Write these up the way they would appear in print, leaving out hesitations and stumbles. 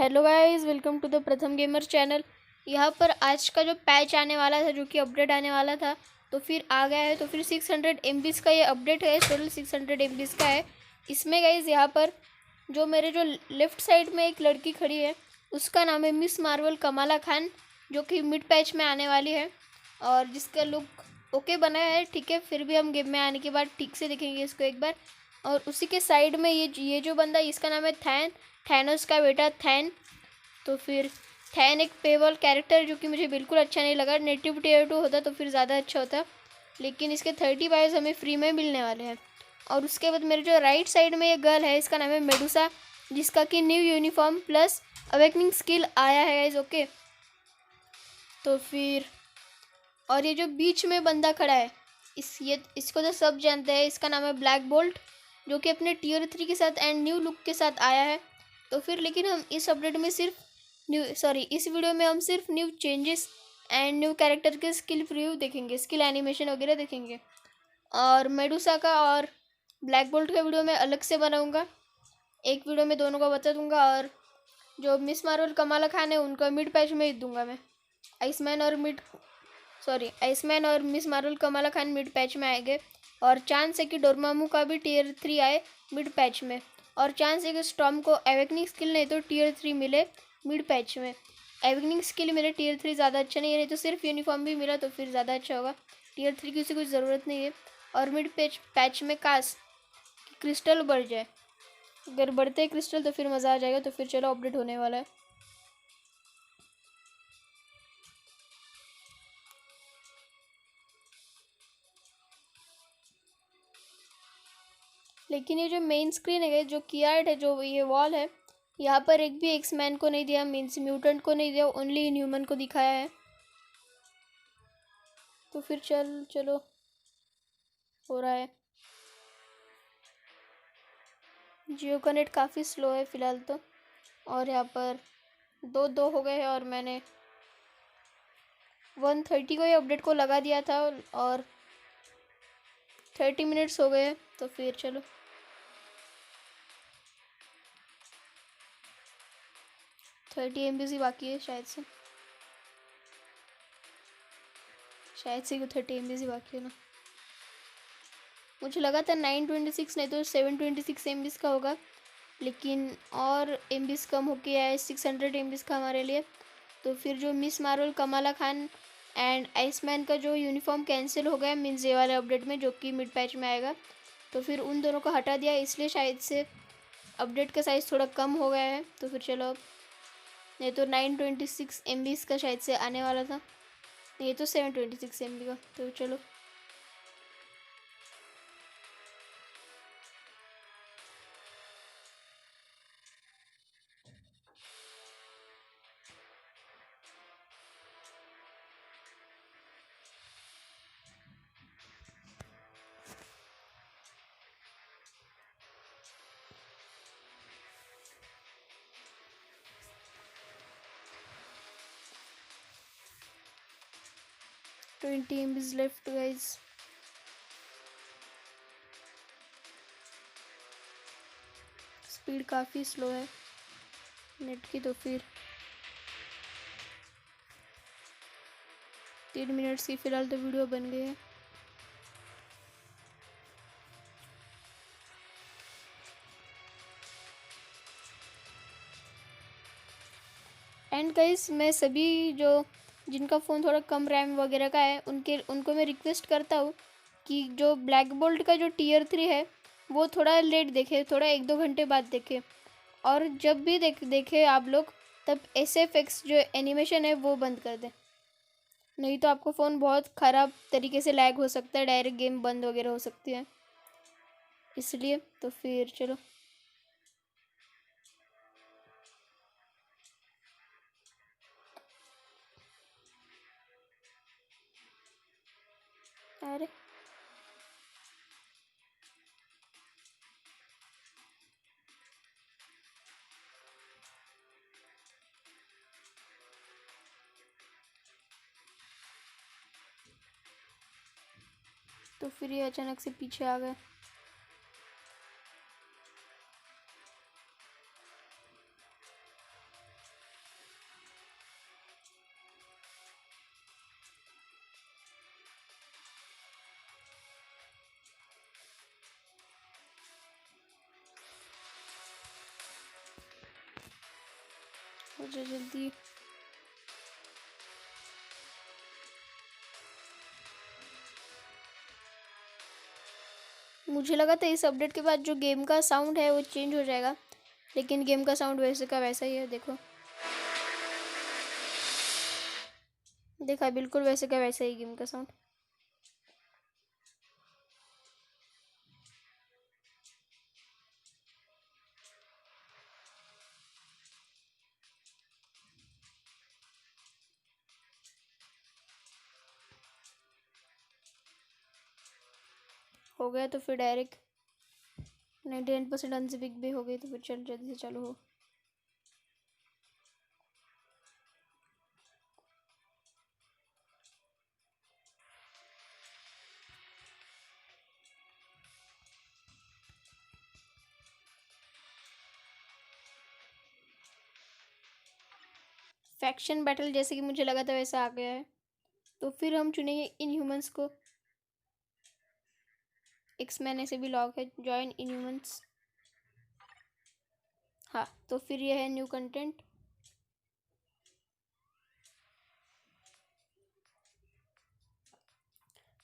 Hello guys, welcome to the Pratham gamer channel. यहाँ पर आज का जो पैच आने वाला था, जो कि अपडेट आने वाला था, तो फिर आ गया है। तो फिर 600 MBs का ये अपडेट है, टोटल 600 MBs का है। इसमें गाइस यहाँ पर जो मेरे जो लेफ़्ट साइड में एक लड़की खड़ी है, उसका नाम है मिस मार्वल कमाला खान, जो कि मिड पैच में आने वाली है और जिसका लुक ओके बना है। ठीक है, फिर भी हम गेम में आने के बाद ठीक से देखेंगे इसको एक बार। और उसी के साइड में ये जो बंदा, इसका नाम है थैनोस का बेटा थैन। तो फिर थैन एक पेबल कैरेक्टर जो कि मुझे बिल्कुल अच्छा नहीं लगा। नेटिव टियर 2 होता तो फिर ज़्यादा अच्छा होता, लेकिन इसके 30 बाइज हमें फ्री में मिलने वाले हैं। और उसके बाद मेरे जो राइट साइड में ये गर्ल है, इसका नाम है मेडुसा, जिसका कि new uniform plus awakening skill आया है गाइस। ओके, तो फिर और ये जो बीच में बंदा खड़ा है, इसको तो सब जानते हैं, इसका नाम है ब्लैक बोल्ट, जो कि अपने टियर 3 के साथ एंड न्यू लुक के साथ आया है। तो फिर लेकिन हम इस अपडेट में इस वीडियो में हम सिर्फ new changes and new character के स्किल प्रीव्यू देखेंगे, स्किल एनिमेशन वगैरह देखेंगे। और मेडुसा का और ब्लैक बोल्ट का वीडियो मैं अलग से बनाऊंगा, एक वीडियो में दोनों को बता दूंगा। और जो मिस मार्वल कमाला खान है, उनका मिड पैच में ही दूंगा मैं। आइसमैन और miss Marvel Kamala Khan mid patch में आएंगे। और चांस है कि डोरमामू का भी टियर 3 आए मिड पैच में। और चांस है कि स्टॉर्म को एवेकनिंग स्किल नहीं तो टियर 3 मिले मिड पैच में। एवेकनिंग स्किल मिले टियर 3 ज़्यादा अच्छा नहीं है, नहीं तो सिर्फ यूनिफॉर्म भी मिला तो फिर ज़्यादा अच्छा होगा। टियर 3 की उसे कुछ ज़रूरत नहीं है। और मिड पैच में काश कि क्रिस्टल बढ़ जाए, अगर बढ़ते हैं क्रिस्टल तो फिर मज़ा आ जाएगा। तो फिर चलो, अपडेट होने वाला है। लेकिन ये जो मेन स्क्रीन है, जो कीआर्ट है, जो ये वॉल है, यहाँ पर एक भी एक्समैन को नहीं दिया, मीन्स म्यूटेंट को नहीं दिया, ओनली इनह्यूमन को दिखाया है। तो फिर चलो हो रहा है। जियो का नेट काफ़ी स्लो है फ़िलहाल तो। और यहाँ पर दो हो गए हैं और मैंने 1:30 को ही अपडेट को लगा दिया था और 30 मिनट्स हो गए। तो फिर चलो, 30 MB ही बाकी है शायद से क्यों 30 MB ही बाकी है ना। मुझे लगा था 926 नहीं तो 726 MB का होगा, लेकिन और MB कम होके आया 600 MB का हमारे लिए। तो फिर जो miss Marvel Kamala Khan and Iceman का जो यूनिफॉर्म कैंसिल हो गया मीन्स ये वाले अपडेट में, जो कि मिड पैच में आएगा, तो फिर उन दोनों को हटा दिया, इसलिए शायद से अपडेट का साइज़ थोड़ा कम हो गया है। तो फिर चलो, अब नहीं तो 926 MB का शायद से आने वाला था, ये तो 726 MB का। तो चलो, twenty MB left guys. Speed काफ़ी स्लो है नेट की। तो फिर 3 मिनट्स की फ़िलहाल तो वीडियो बन गई है। एंड गाइस, मैं सभी जो जिनका फ़ोन थोड़ा कम रैम वगैरह का है, उनको मैं रिक्वेस्ट करता हूँ कि जो ब्लैक बोल्ट का जो टियर 3 है, वो थोड़ा लेट देखे, थोड़ा 1-2 घंटे बाद देखे। और जब भी देखे आप लोग, तब SFX जो एनिमेशन है वो बंद कर दें, नहीं तो आपका फ़ोन बहुत ख़राब तरीके से लैग हो सकता है, डायरेक्ट गेम बंद वगैरह हो सकती है, इसलिए। तो फिर चलो, अरे तो फिर ये अचानक से पीछे आ गए। मुझे जल्दी। मुझे लगा था इस अपडेट के बाद जो गेम का साउंड है वो चेंज हो जाएगा, लेकिन गेम का साउंड वैसे का वैसा ही है। देखो, देखा, बिल्कुल वैसे का वैसा ही गेम का साउंड। हो गया तो फिर डायरेक्ट 99% अनजिपिक भी हो गई, तो फिर चल जल्दी से चालू हो। फैक्शन बैटल जैसे कि मुझे लगा था वैसा आ गया है, तो फिर हम चुनेंगे इन ह्यूमंस को। एक्समैन ऐसे भी लॉग है, जॉइन इन ह्यूमंस। हाँ, तो फिर ये है new content.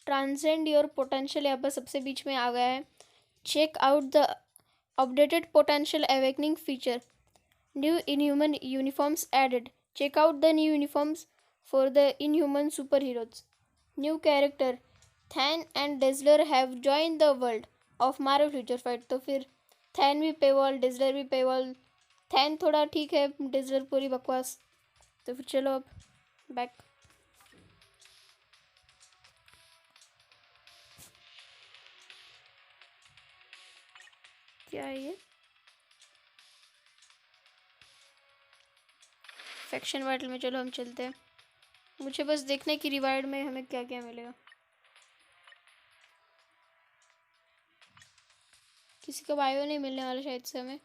Transcend your potential यहाँ पर सबसे बीच में आ गया है। Check out the updated potential awakening feature, new inhuman uniforms added. Check out the new uniforms for the inhuman super heroes. New character Thane and Dazzler have join the world of Marvel Future Fight. तो फिर thane भी paywall, डेजलर भी paywall. Thane थोड़ा ठीक है, डेजलर पूरी बकवास। तो फिर चलो अब बैक। क्या है ये? फैक्शन बैटल में चलो हम चलते हैं। मुझे बस देखने की रिवार्ड में हमें क्या क्या मिलेगा। किसी का बायो नहीं मिलने वाला शायद से हमें।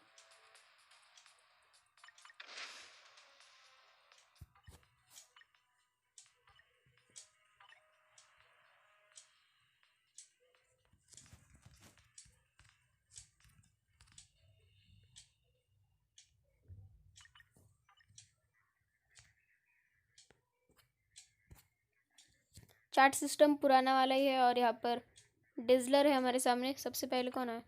चार्ट सिस्टम पुराना वाला ही है, और यहाँ पर डिजलर है हमारे सामने। सबसे पहले कौन है?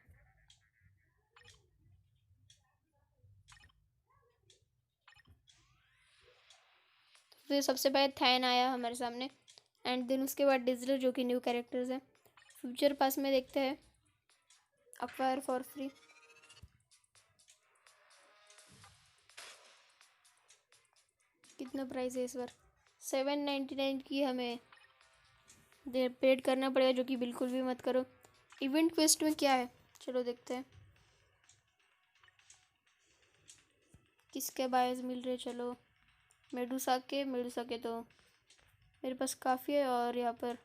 फिर सबसे पहले थैन आया हमारे सामने, एंड देन उसके बाद डिजलर, जो कि न्यू कैरेक्टर्स है। फ्यूचर पास में देखते हैं, अक्वायर फॉर फ्री। कितना प्राइस है इस बार? 799 की हमें पेड करना पड़ेगा, जो कि बिल्कुल भी मत करो। इवेंट क्वेस्ट में क्या है, चलो देखते हैं किसके बायस मिल रहे। चलो मेडूसा के तो मेरे पास काफ़ी है। और यहाँ पर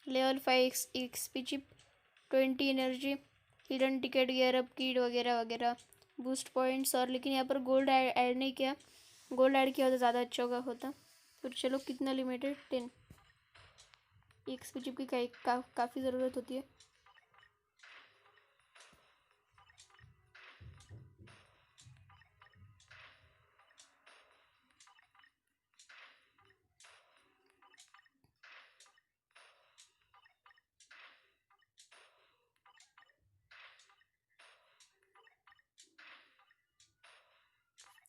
level 5 XP chip, 20 energy, hidden ticket, gear up kit वगैरह वगैरह, बूस्ट पॉइंट्स। और लेकिन यहाँ पर गोल्ड ऐड नहीं किया। गोल्ड ऐड किया होता ज़्यादा अच्छा होता। फिर चलो कितना लिमिटेड 10 एक्सपी चिप की काफ़ी ज़रूरत होती है।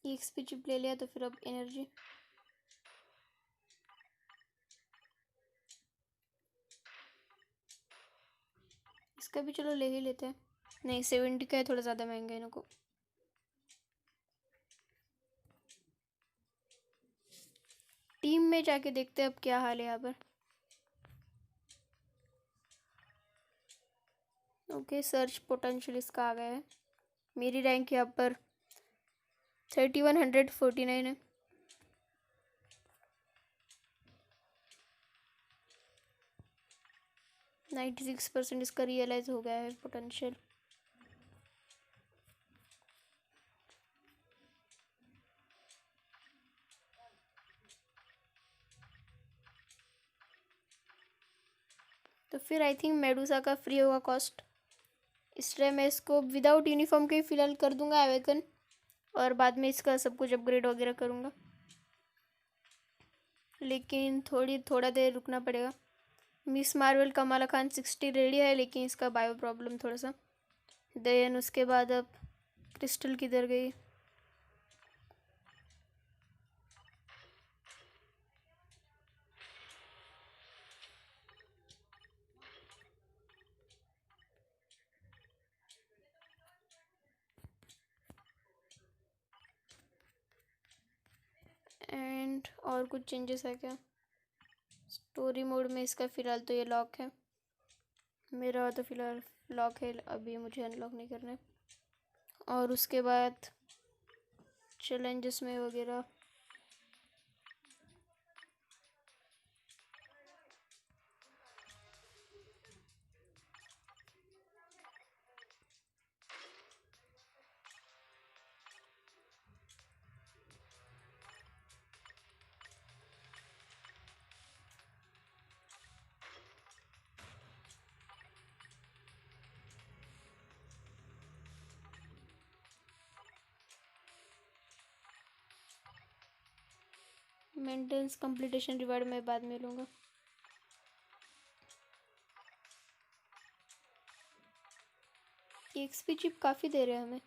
एक्सपी चिप ले लिया, तो फिर अब एनर्जी। इसका भी चलो ले ही लेते हैं। नहीं, 70 का है, थोड़ा ज़्यादा महंगा है इनको। टीम में जाके देखते हैं अब क्या हाल है यहाँ पर। ओके, सर्च पोटेंशियल इसका आ गया है। मेरी रैंक यहाँ पर 3149 है। 96% इसका रियलाइज हो गया है पोटेंशियल। तो फिर आई थिंक मेडूसा का फ्री होगा कॉस्ट। इसलिए मैं इसको विदाउट यूनिफॉर्म के ही फ़िलहाल कर दूंगा एवेकन, और बाद में इसका सब कुछ अपग्रेड वगैरह करूँगा। लेकिन थोड़ा देर रुकना पड़ेगा। Miss Marvel Kamala Khan 60 ready है, लेकिन इसका बायो प्रॉब्लम थोड़ा सा। देन उसके बाद अब क्रिस्टल किधर गई? एंड और कुछ चेंजेस है क्या? स्टोरी मोड में इसका फ़िलहाल तो ये लॉक है, मेरा तो फ़िलहाल लॉक है, अभी मुझे अनलॉक नहीं करना है। और उसके बाद चैलेंजेस में वगैरह मेंटेनेंस कंप्लीटेशन रिवार्ड मैं बाद में लूँगा। एक्सपी चिप काफ़ी दे रहे हैं हमें।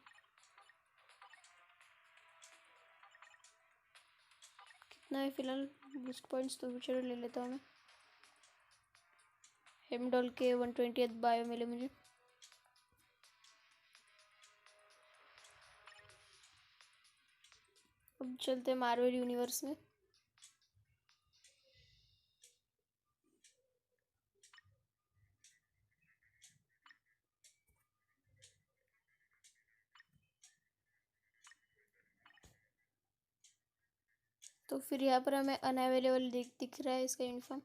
कितना है फ़िलहाल? बूस्ट पॉइंट्स तो चलो ले लेता हूँ मैं। हेमडॉल के 120 बायो मिले मुझे। अब चलते हैं मार्वल यूनिवर्स में। तो फिर यहाँ पर हमें अनअवेलेबल दिख रहा है इसका यूनिफॉर्म।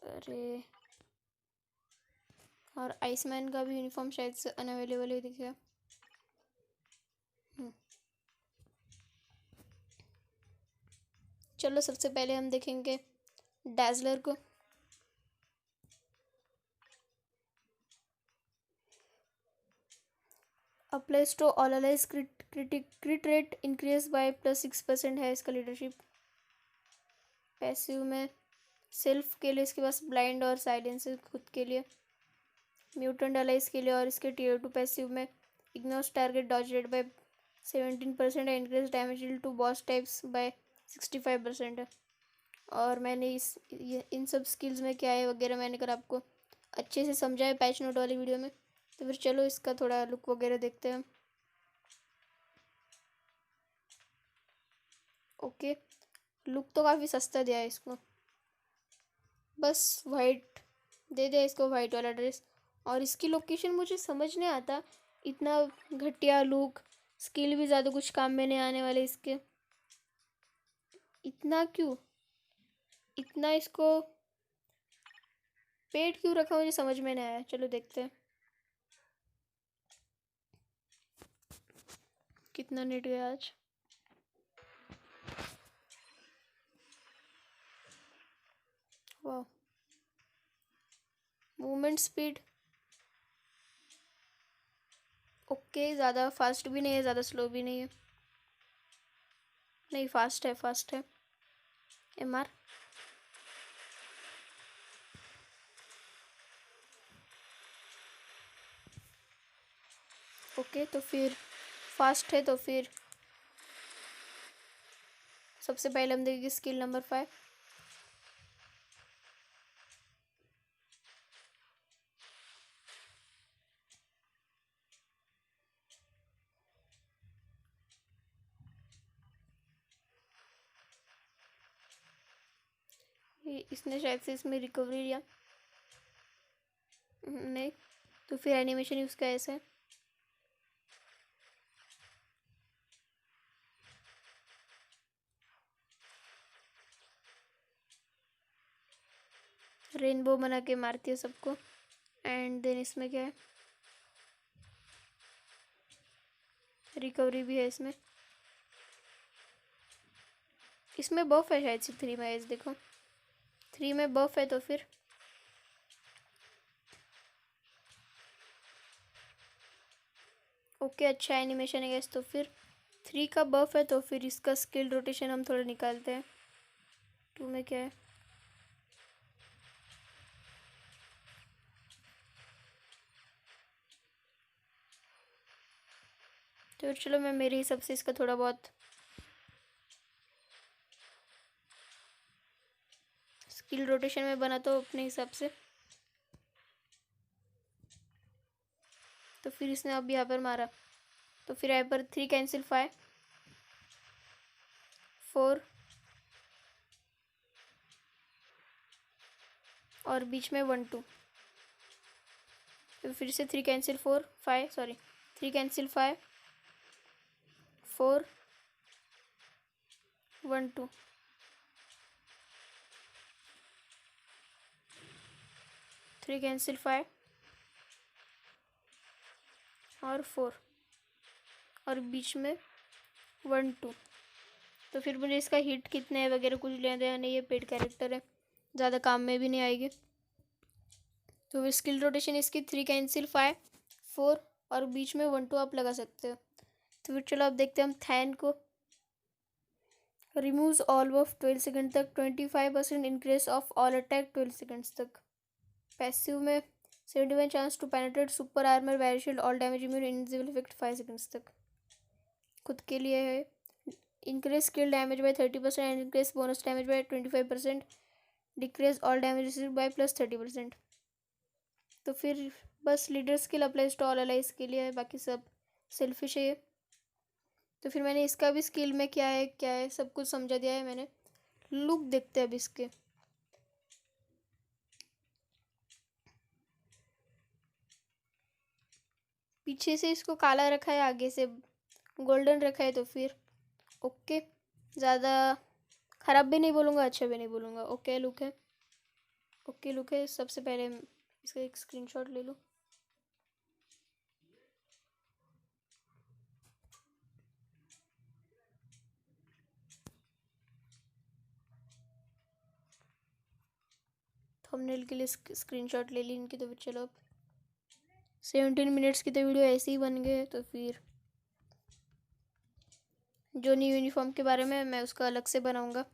अरे, और आइसमैन का भी यूनिफॉर्म शायद से अनअवेलेबल ही दिखेगा। चलो सबसे पहले हम देखेंगे डैज़लर को। Applies to all allies, crit rate increase by +6% है इसका लीडरशिप। पैसिव में सेल्फ के लिए इसके पास ब्लाइंड और साइलेंस है खुद के लिए। म्यूटेंट अलाइज के लिए और इसके टियर 2 पैसिव में ignores target dodge rate by 17% है, increase damage deal to boss types by 65% है। और मैंने इन सब स्किल्स में क्या है वगैरह मैंने कर आपको अच्छे से समझा है पैच नोट वाली वीडियो में। तो फिर चलो इसका थोड़ा लुक वगैरह देखते हैं। ओके, लुक तो काफ़ी सस्ता दिया है इसको, बस वाइट दे दिया इसको, वाइट वाला ड्रेस। और इसकी लोकेशन मुझे समझ नहीं आता, इतना घटिया लुक, स्किल भी ज़्यादा कुछ काम में नहीं आने वाले इसके। इतना क्यों, इतना इसको पेट क्यों रखा मुझे समझ में नहीं आया। चलो देखते हैं कितना नेट गया आज। वाह, मूवमेंट स्पीड ओके, ज़्यादा फास्ट भी नहीं है, ज़्यादा स्लो भी नहीं है। नहीं, फास्ट है, फास्ट है। एमआर ओके, तो फिर फास्ट है। तो फिर सबसे पहले हम देखेंगे स्किल नंबर 5। इसने शायद से इसमें रिकवरी लिया नहीं, तो फिर एनिमेशन यूज़ का ऐसे रेनबो बना के मारती है सबको। एंड देन इसमें क्या है, रिकवरी भी है इसमें। इसमें बफ है शायद से 3 में, ऐसे देखो 3 में बफ है। तो फिर ओके, अच्छा एनिमेशन है गैस। तो फिर 3 का बफ है, तो फिर इसका स्किल रोटेशन हम थोड़ा निकालते हैं। 2 में क्या है? तो चलो मैं मेरे हिसाब से इसका थोड़ा बहुत स्किल रोटेशन में बनाता हूँ अपने हिसाब से। तो फिर इसने अब यहाँ पर मारा, तो फिर यहाँ पर 3 कैंसिल 5 4 और बीच में 1 2। तो फिर से 3 cancel 4 5 sorry 3 cancel 5 4 1 2। Three cancel 5 और 4 और बीच में 1 2। तो फिर मुझे इसका हिट कितने है वगैरह कुछ लेना देना नहीं, ये पेड कैरेक्टर है, ज़्यादा काम में भी नहीं आएगी। तो फिर स्किल रोटेशन इसकी 3 कैंसिल 5 4 और बीच में 1 2 आप लगा सकते हो। तो फिर चलो अब देखते हैं हम थैन को। रिमूव्स ऑल ऑफ 12 सेकंड तक, 25% increase of all attack 12 seconds तक। पैसिव में 71 chance to penetrate super armour वेरिशियल all damage immune invisible effect 5 seconds तक। खुद के लिए है। Increase skill damage by 30% and increase bonus damage by 25%, decrease all damage received by plus 30%। तो फिर बस leader skill applies to all allies के लिए है, बाकी सब सेल्फिश है ये। तो फिर मैंने इसका भी स्किल में क्या है सब कुछ समझा दिया है मैंने। लुक देखते हैं अब इसके। पीछे से इसको काला रखा है, आगे से गोल्डन रखा है, तो फिर ओके, ज़्यादा ख़राब भी नहीं बोलूँगा, अच्छा भी नहीं बोलूँगा, ओके लुक है। ओके लुक है। सबसे पहले इसका एक स्क्रीनशॉट ले लो। थंबनेल के लिए स्क्रीनशॉट ले ली इनकी। तो फिर चलो अब 17 मिनट्स की तो वीडियो ऐसे ही बन गए। तो फिर जो न्यू यूनिफॉर्म के बारे में मैं उसका अलग से बनाऊँगा।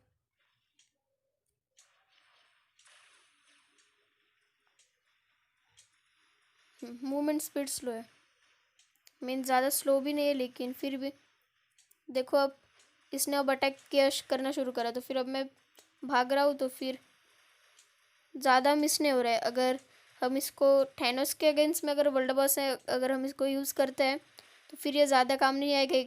मूवमेंट स्पीड स्लो है, मीन ज़्यादा स्लो भी नहीं है, लेकिन फिर भी देखो अब इसने अब अटैक किया करना शुरू करा, तो फिर अब मैं भाग रहा हूँ, तो फिर ज़्यादा मिस नहीं हो रहा है। अगर हम इसको थैनोस के अगेंस्ट में अगर वर्ल्ड बॉस है, अगर हम इसको यूज़ करते हैं तो फिर ये ज़्यादा काम नहीं आएगा।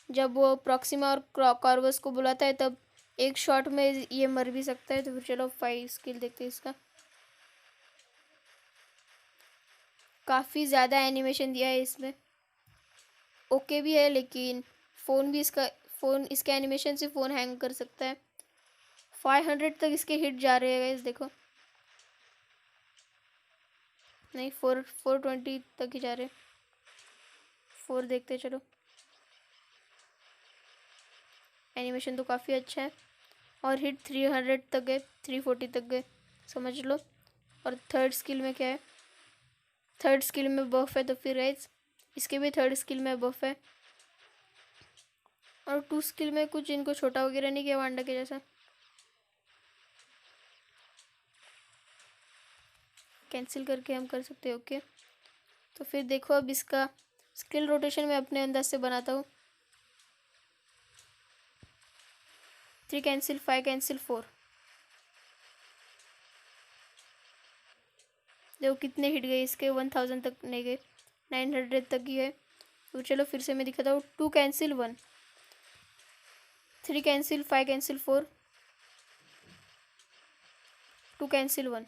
जब वो प्रॉक्सिमा और कॉर्वस को बुलाता है तब एक शॉट में ये मर भी सकता है। तो फिर चलो 5 स्किल देखते हैं इसका। काफ़ी ज़्यादा एनिमेशन दिया है इसमें, ओके भी है, लेकिन फ़ोन इसके एनिमेशन से फ़ोन हैंग कर सकता है। 500 तक इसके हिट जा रहे हैं, इस देखो, नहीं 420 तक ही जा रहे। 4 देखते चलो। एनिमेशन तो काफ़ी अच्छा है और हिट 300 तक गए, 340 तक गए, समझ लो। और थर्ड स्किल में क्या है? थर्ड स्किल में बफ है, तो फिर गाइस इसके भी थर्ड स्किल में बफ है। और 2 स्किल में कुछ इनको छोटा वगैरह नहीं किया वांडा के जैसा। कैंसिल करके हम कर सकते हैं, ओके। तो फिर देखो अब इसका स्किल रोटेशन मैं अपने अंदाज से बनाता हूँ। 3 कैंसिल 5 कैंसिल 4। देखो कितने हिट गए इसके, 1000 तक नहीं गए, 900 तक ही है। तो चलो फिर से मैं दिखाता हूँ। 2 cancel 1, 3 cancel 5 cancel 4, 2 cancel 1,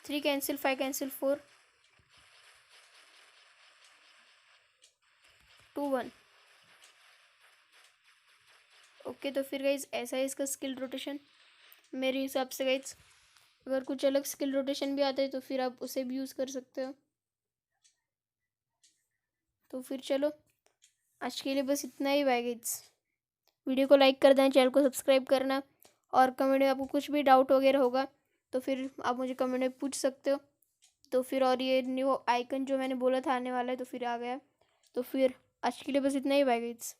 3 cancel 5 cancel 4, 2 1। Okay, तो फिर गाइज ऐसा है इसका स्किल रोटेशन मेरे हिसाब से। गाइज अगर कुछ अलग स्किल रोटेशन भी आता है तो फिर आप उसे भी यूज़ कर सकते हो। तो फिर चलो आज के लिए बस इतना ही। बाय गाइज, वीडियो को लाइक कर देना, चैनल को सब्सक्राइब करना, और कमेंट में आपको कुछ भी डाउट वगैरह होगा तो फिर आप मुझे कमेंट में पूछ सकते हो। तो फिर और ये न्यू आइकन जो मैंने बोला था आने वाला है तो फिर आ गया। तो फिर आज के लिए बस इतना ही, बाय गाइस।